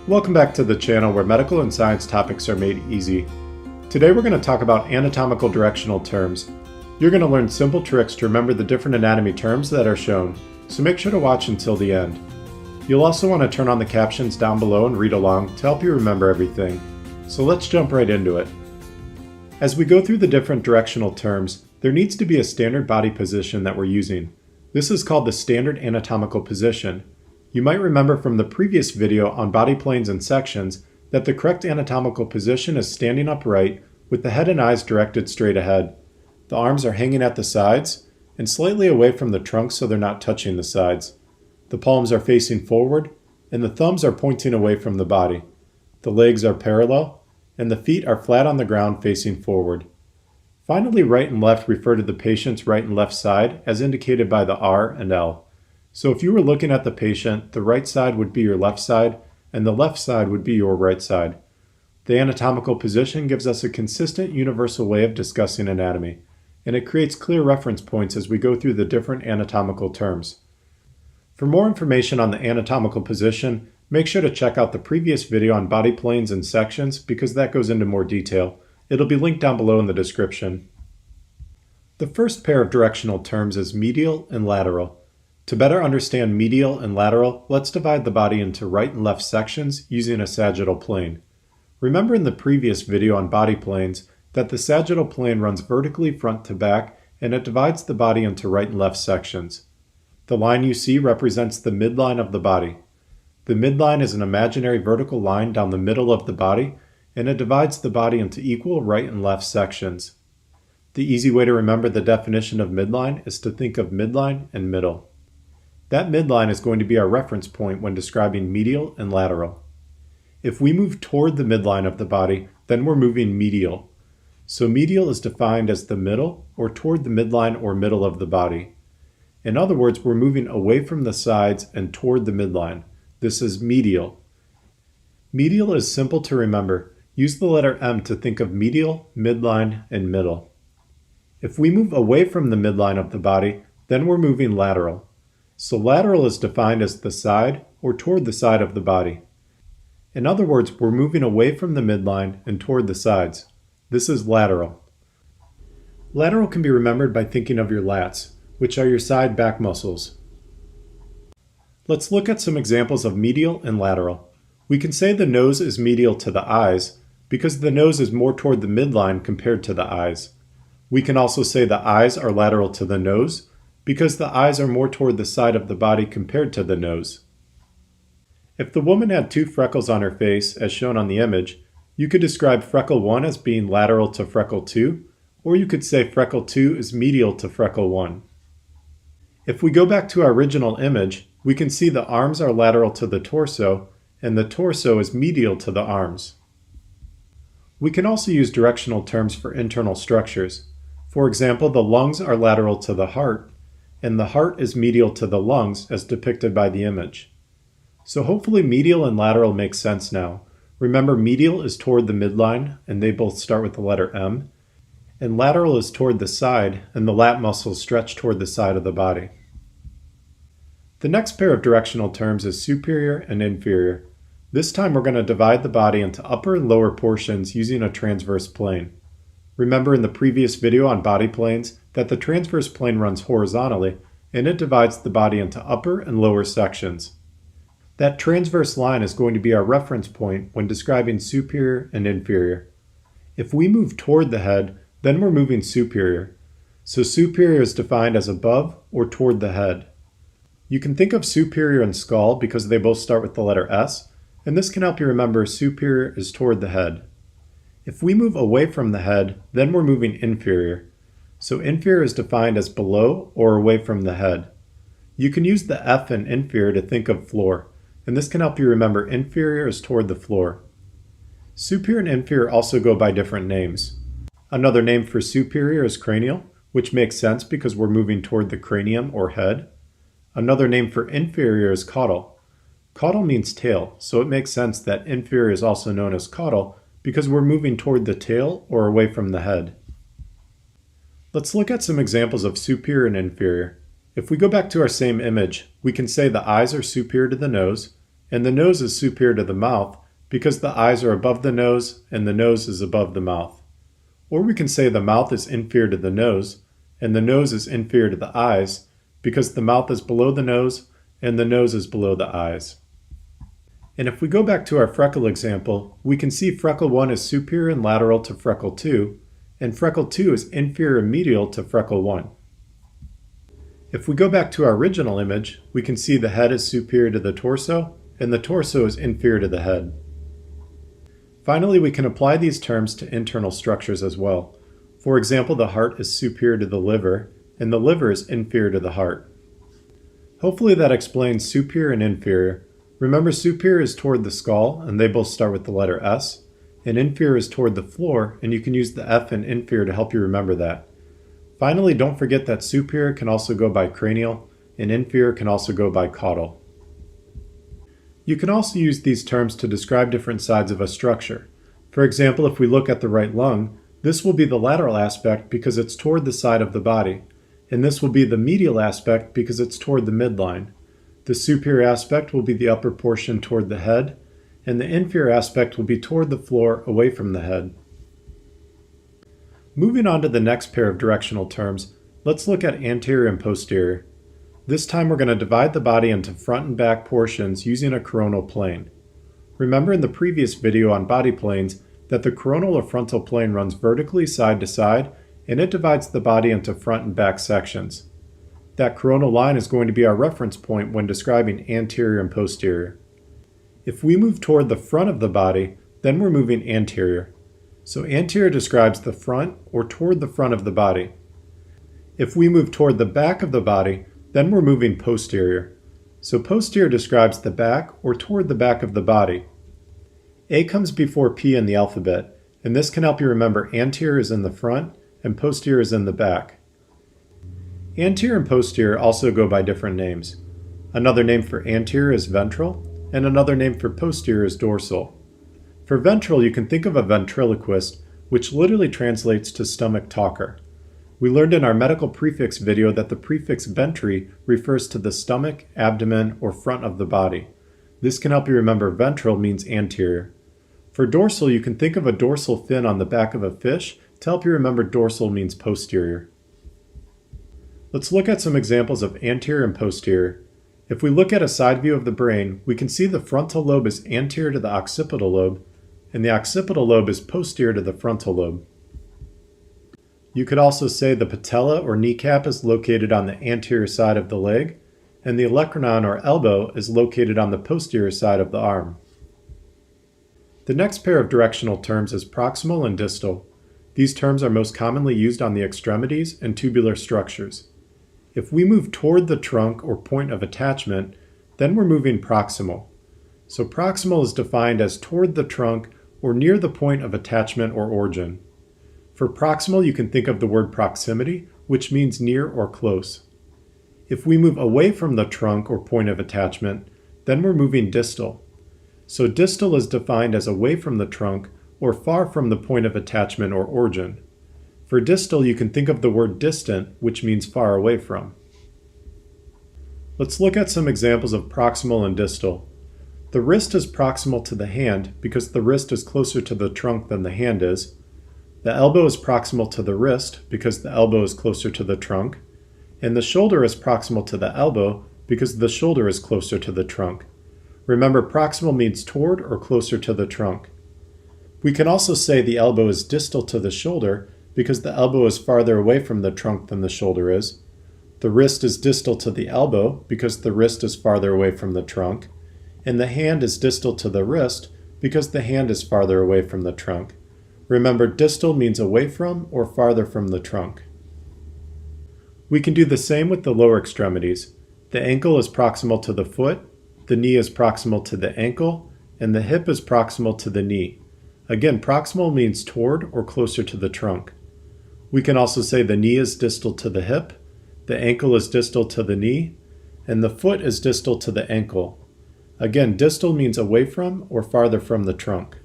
Welcome back to the channel where medical and science topics are made easy. Today we're going to talk about anatomical directional terms. You're going to learn simple tricks to remember the different anatomy terms that are shown, so make sure to watch until the end. You'll also want to turn on the captions down below and read along to help you remember everything. So let's jump right into it. As we go through the different directional terms, there needs to be a standard body position that we're using. This is called the standard anatomical position. You might remember from the previous video on body planes and sections that the correct anatomical position is standing upright with the head and eyes directed straight ahead. The arms are hanging at the sides and slightly away from the trunk so they're not touching the sides. The palms are facing forward and the thumbs are pointing away from the body. The legs are parallel and the feet are flat on the ground facing forward. Finally, right and left refer to the patient's right and left side as indicated by the R and L. So if you were looking at the patient, the right side would be your left side, and the left side would be your right side. The anatomical position gives us a consistent universal way of discussing anatomy, and it creates clear reference points as we go through the different anatomical terms. For more information on the anatomical position, make sure to check out the previous video on body planes and sections because that goes into more detail. It'll be linked down below in the description. The first pair of directional terms is medial and lateral. To better understand medial and lateral, let's divide the body into right and left sections using a sagittal plane. Remember in the previous video on body planes that the sagittal plane runs vertically front to back and it divides the body into right and left sections. The line you see represents the midline of the body. The midline is an imaginary vertical line down the middle of the body and it divides the body into equal right and left sections. The easy way to remember the definition of midline is to think of midline and middle. That midline is going to be our reference point when describing medial and lateral. If we move toward the midline of the body, then we're moving medial. So medial is defined as the middle or toward the midline or middle of the body. In other words, we're moving away from the sides and toward the midline. This is medial. Medial is simple to remember. Use the letter M to think of medial, midline, and middle. If we move away from the midline of the body, then we're moving lateral. So lateral is defined as the side or toward the side of the body. In other words, we're moving away from the midline and toward the sides. This is lateral. Lateral can be remembered by thinking of your lats, which are your side back muscles. Let's look at some examples of medial and lateral. We can say the nose is medial to the eyes because the nose is more toward the midline compared to the eyes. We can also say the eyes are lateral to the nose because the eyes are more toward the side of the body compared to the nose. If the woman had 2 freckles on her face, as shown on the image, you could describe freckle 1 as being lateral to freckle 2, or you could say freckle 2 is medial to freckle 1. If we go back to our original image, we can see the arms are lateral to the torso, and the torso is medial to the arms. We can also use directional terms for internal structures. For example, the lungs are lateral to the heart, and the heart is medial to the lungs as depicted by the image. So hopefully medial and lateral make sense now. Remember, medial is toward the midline, and they both start with the letter M, and lateral is toward the side, and the lat muscles stretch toward the side of the body. The next pair of directional terms is superior and inferior. This time we're going to divide the body into upper and lower portions using a transverse plane. Remember in the previous video on body planes that the transverse plane runs horizontally and it divides the body into upper and lower sections. That transverse line is going to be our reference point when describing superior and inferior. If we move toward the head, then we're moving superior. So superior is defined as above or toward the head. You can think of superior and skull because they both start with the letter S, and this can help you remember superior is toward the head. If we move away from the head, then we're moving inferior. So inferior is defined as below or away from the head. You can use the F in inferior to think of floor, and this can help you remember inferior is toward the floor. Superior and inferior also go by different names. Another name for superior is cranial, which makes sense because we're moving toward the cranium or head. Another name for inferior is caudal. Caudal means tail, so it makes sense that inferior is also known as caudal because we're moving toward the tail or away from the head. Let's look at some examples of superior and inferior. If we go back to our same image, we can say the eyes are superior to the nose, and the nose is superior to the mouth because the eyes are above the nose and the nose is above the mouth. Or we can say the mouth is inferior to the nose and the nose is inferior to the eyes because the mouth is below the nose and the nose is below the eyes. And if we go back to our freckle example, we can see freckle 1 is superior and lateral to freckle 2, and freckle 2 is inferior and medial to freckle 1. If we go back to our original image, we can see the head is superior to the torso, and the torso is inferior to the head. Finally, we can apply these terms to internal structures as well. For example, the heart is superior to the liver, and the liver is inferior to the heart. Hopefully that explains superior and inferior. Remember, superior is toward the skull, and they both start with the letter S, and inferior is toward the floor, and you can use the F in inferior to help you remember that. Finally, don't forget that superior can also go by cranial, and inferior can also go by caudal. You can also use these terms to describe different sides of a structure. For example, if we look at the right lung, this will be the lateral aspect because it's toward the side of the body, and this will be the medial aspect because it's toward the midline. The superior aspect will be the upper portion toward the head, and the inferior aspect will be toward the floor away from the head. Moving on to the next pair of directional terms, let's look at anterior and posterior. This time we're going to divide the body into front and back portions using a coronal plane. Remember in the previous video on body planes that the coronal or frontal plane runs vertically side to side, and it divides the body into front and back sections. That coronal line is going to be our reference point when describing anterior and posterior. If we move toward the front of the body, then we're moving anterior. So anterior describes the front or toward the front of the body. If we move toward the back of the body, then we're moving posterior. So posterior describes the back or toward the back of the body. A comes before P in the alphabet, and this can help you remember anterior is in the front and posterior is in the back. Anterior and posterior also go by different names. Another name for anterior is ventral, and another name for posterior is dorsal. For ventral, you can think of a ventriloquist, which literally translates to stomach talker. We learned in our medical prefix video that the prefix ventri refers to the stomach, abdomen, or front of the body. This can help you remember ventral means anterior. For dorsal, you can think of a dorsal fin on the back of a fish to help you remember dorsal means posterior. Let's look at some examples of anterior and posterior. If we look at a side view of the brain, we can see the frontal lobe is anterior to the occipital lobe, and the occipital lobe is posterior to the frontal lobe. You could also say the patella or kneecap is located on the anterior side of the leg, and the olecranon or elbow is located on the posterior side of the arm. The next pair of directional terms is proximal and distal. These terms are most commonly used on the extremities and tubular structures. If we move toward the trunk or point of attachment, then we're moving proximal. So proximal is defined as toward the trunk or near the point of attachment or origin. For proximal, you can think of the word proximity, which means near or close. If we move away from the trunk or point of attachment, then we're moving distal. So distal is defined as away from the trunk or far from the point of attachment or origin. For distal, you can think of the word distant, which means far away from. Let's look at some examples of proximal and distal. The wrist is proximal to the hand because the wrist is closer to the trunk than the hand is. The elbow is proximal to the wrist because the elbow is closer to the trunk. And the shoulder is proximal to the elbow because the shoulder is closer to the trunk. Remember, proximal means toward or closer to the trunk. We can also say the elbow is distal to the shoulder because the elbow is farther away from the trunk than the shoulder is. The wrist is distal to the elbow because the wrist is farther away from the trunk. And the hand is distal to the wrist because the hand is farther away from the trunk. Remember, distal means away from or farther from the trunk. We can do the same with the lower extremities. The ankle is proximal to the foot, the knee is proximal to the ankle, and the hip is proximal to the knee. Again, proximal means toward or closer to the trunk. We can also say the knee is distal to the hip, the ankle is distal to the knee, and the foot is distal to the ankle. Again, distal means away from or farther from the trunk.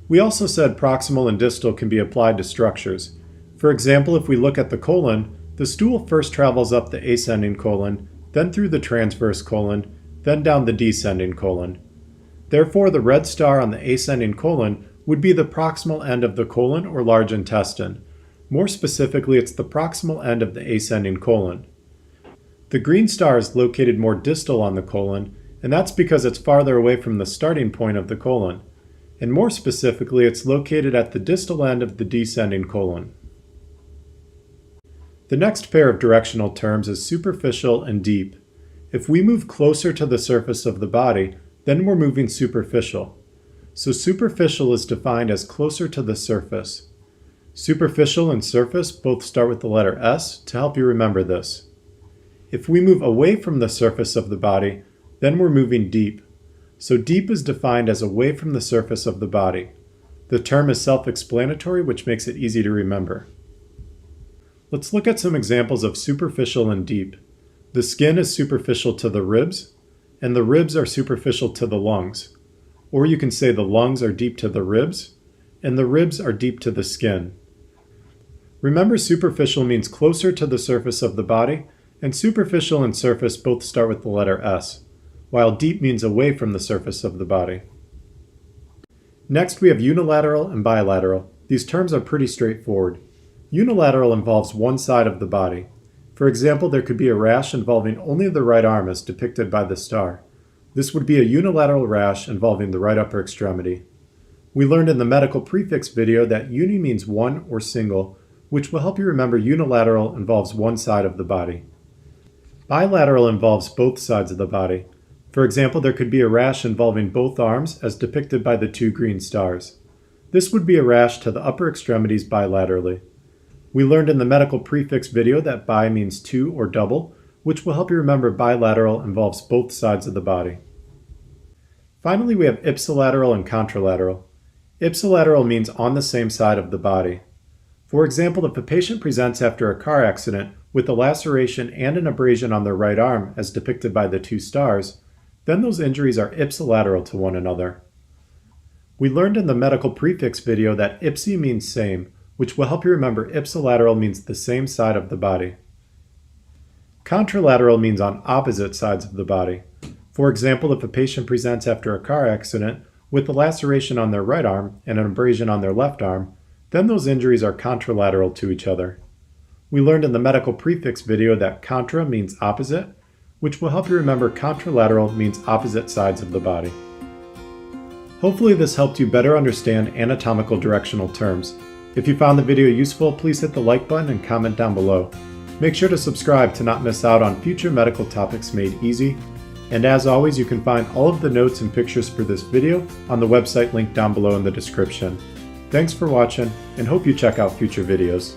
We also said proximal and distal can be applied to structures. For example, if we look at the colon, the stool first travels up the ascending colon, then through the transverse colon, then down the descending colon. Therefore, the red star on the ascending colon would be the proximal end of the colon or large intestine. More specifically, it's the proximal end of the ascending colon. The green star is located more distal on the colon, and that's because it's farther away from the starting point of the colon. And more specifically, it's located at the distal end of the descending colon. The next pair of directional terms is superficial and deep. If we move closer to the surface of the body, then we're moving superficial. So superficial is defined as closer to the surface. Superficial and surface both start with the letter S to help you remember this. If we move away from the surface of the body, then we're moving deep. So deep is defined as away from the surface of the body. The term is self-explanatory, which makes it easy to remember. Let's look at some examples of superficial and deep. The skin is superficial to the ribs, and the ribs are superficial to the lungs. Or you can say the lungs are deep to the ribs, and the ribs are deep to the skin. Remember, superficial means closer to the surface of the body, and superficial and surface both start with the letter S, while deep means away from the surface of the body. Next, we have unilateral and bilateral. These terms are pretty straightforward. Unilateral involves one side of the body. For example, there could be a rash involving only the right arm as depicted by the star. This would be a unilateral rash involving the right upper extremity. We learned in the medical prefix video that uni means one or single, which will help you remember unilateral involves one side of the body. Bilateral involves both sides of the body. For example, there could be a rash involving both arms as depicted by the two green stars. This would be a rash to the upper extremities bilaterally. We learned in the medical prefix video that bi means two or double, which will help you remember bilateral involves both sides of the body. Finally, we have ipsilateral and contralateral. Ipsilateral means on the same side of the body. For example, if a patient presents after a car accident with a laceration and an abrasion on their right arm as depicted by the two stars, then those injuries are ipsilateral to one another. We learned in the medical prefix video that ipsi means same, which will help you remember ipsilateral means the same side of the body. Contralateral means on opposite sides of the body. For example, if a patient presents after a car accident with a laceration on their right arm and an abrasion on their left arm, then those injuries are contralateral to each other. We learned in the medical prefix video that contra means opposite, which will help you remember contralateral means opposite sides of the body. Hopefully this helped you better understand anatomical directional terms. If you found the video useful, please hit the like button and comment down below. Make sure to subscribe to not miss out on future medical topics made easy. And as always, you can find all of the notes and pictures for this video on the website linked down below in the description. Thanks for watching, and hope you check out future videos.